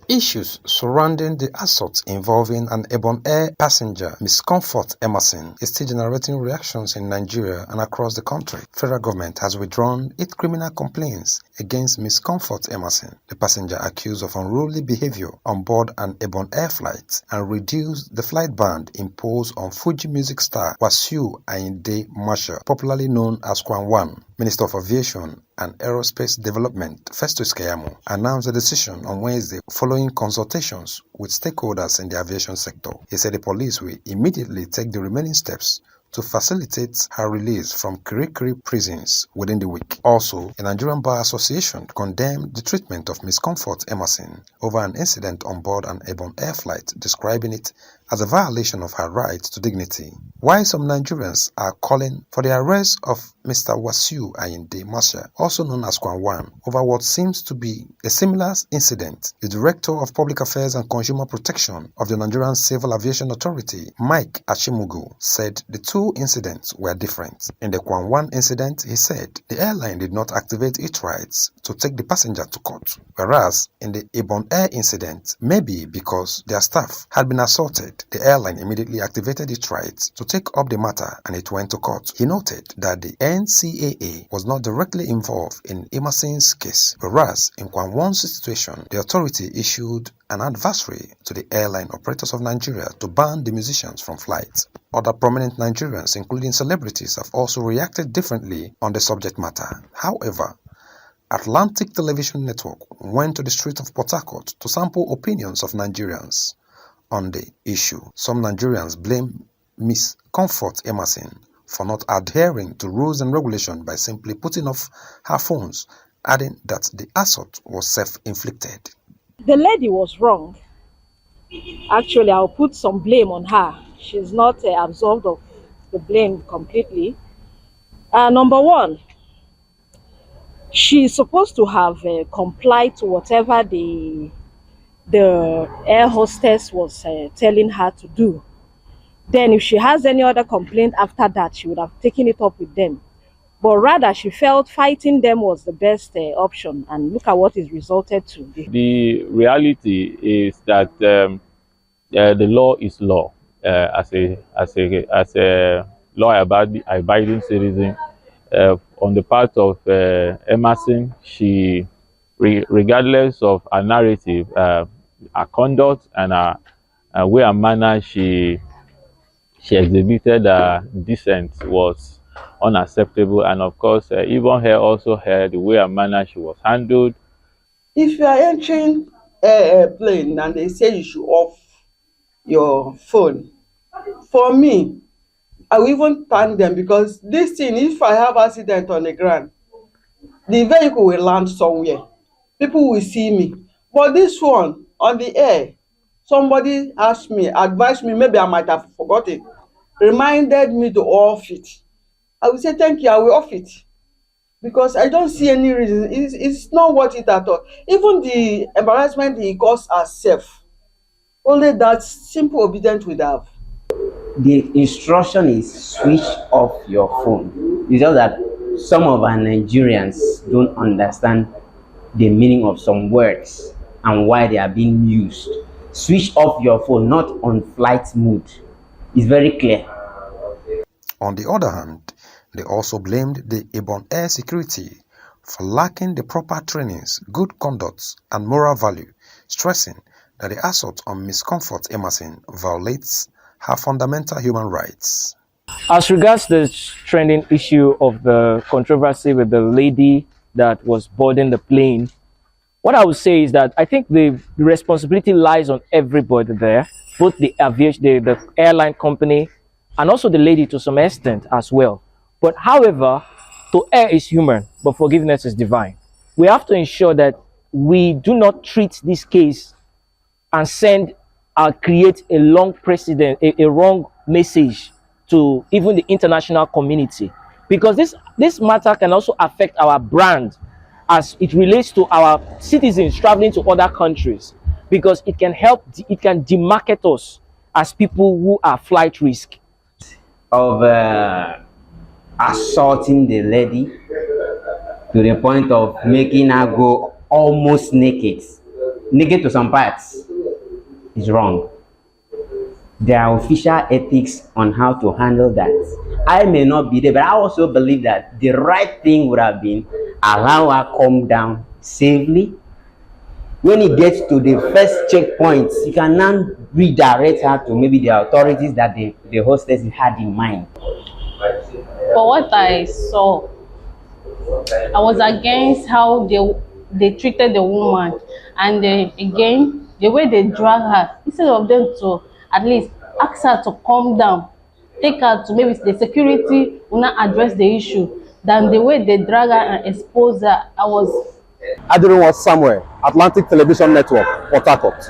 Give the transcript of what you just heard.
Issues surrounding the assault involving an Ibom Air passenger, Ms. Confort Emmason, is still generating reactions in Nigeria and across the country. Federal government has withdrawn its criminal complaints against Ms. Confort Emmason, the passenger accused of unruly behavior on board an Ibom Air flight, and reduced the flight ban imposed on Fuji music star Wasiu Ayinde Marshal, popularly known as Kwan. Minister of Aviation and Aerospace Development Festus Keyamo announced the decision on Wednesday following consultations with stakeholders in the aviation sector. He said the police will immediately take the remaining steps to facilitate her release from Kirikiri prisons within the week. Also, the Nigerian Bar Association condemned the treatment of Ms. Confort Emmason over an incident on board an Ibom Air flight, describing it as a violation of her right to dignity. While some Nigerians are calling for the arrest of Mr. Wasiu Ayinde Marshal, also known as Kwan, over what seems to be a similar incident, the Director of Public Affairs and Consumer Protection of the Nigerian Civil Aviation Authority, Mike Achimugu, said the two incidents were different. In the Kwan incident, he said the airline did not activate its rights to take the passenger to court, whereas in the Ibom Air incident, maybe because their staff had been assaulted, the airline immediately activated its rights to take up the matter and it went to court. He noted that the NCAA was not directly involved in Emerson's case, whereas in Kwan's situation, the authority issued an advisory to the airline operators of Nigeria to ban the musicians from flights. Other prominent Nigerians, including celebrities, have also reacted differently on the subject matter. However, Atlantic Television Network went to the streets of Port Harcourt to sample opinions of Nigerians on the issue. Some Nigerians blame Ms. Confort Emmason for not adhering to rules and regulations by simply putting off her phones, adding that the assault was self-inflicted. The lady was wrong. Actually, I'll put some blame on her. She's not absolved of the blame completely. Number one, she's supposed to have complied to whatever the air hostess was telling her to do. Then if she has any other complaint after that, she would have taken it up with them. But rather, she felt fighting them was the best option, and look at what it resulted to. The reality is that the law is law. As a law-abiding citizen, on the part of Emmason, she, regardless of her narrative, her conduct and her way and manner she exhibited dissent was unacceptable, and of course Ibom Air also heard the way and manner she was handled. If you are entering a plane and they say you should off your phone, for me, I will even thank them, because this thing, if I have accident on the ground, the vehicle will land somewhere, people will see me. But this one on the air, somebody asked me, advised me, maybe I might have forgotten, reminded me to off it. I will say thank you, I will off it, because I don't see any reason. It's not worth it at all. Even the embarrassment he caused herself, only that simple obedience would have. The instruction is switch off your phone. It's just that some of our Nigerians don't understand the meaning of some words and why they are being used. Switch off your phone, not on flight mode. It's very clear. On the other hand, they also blamed the Ibom Air security for lacking the proper trainings, good conduct, and moral value, stressing that the assault on Ms. Confort Emmason violates her fundamental human rights. As regards the trending issue of the controversy with the lady that was boarding the plane, what I would say is that I think the responsibility lies on everybody there, both the aviation, the airline company, and also the lady to some extent as well. But however, to err is human, but forgiveness is divine. We have to ensure that we do not treat this case and create a long precedent, a wrong message to even the international community, because this matter can also affect our brand as it relates to our citizens traveling to other countries, because it can demarket us as people who are flight risk. Of assaulting the lady to the point of making her go almost naked negate to some parts is wrong. There are official ethics on how to handle that. I may not be there, but I also believe that the right thing would have been allow her calm down safely. When it gets to the first checkpoint, you can now redirect her to maybe the authorities that the hostess had in mind. For what I saw, I was against how they treated the woman, and again, the way they drag her, instead of them to at least ask her to calm down, take her to maybe the security will not address the issue, than the way they drag her and expose her. Adrian was somewhere, Atlantic Television Network, Port Harcourt.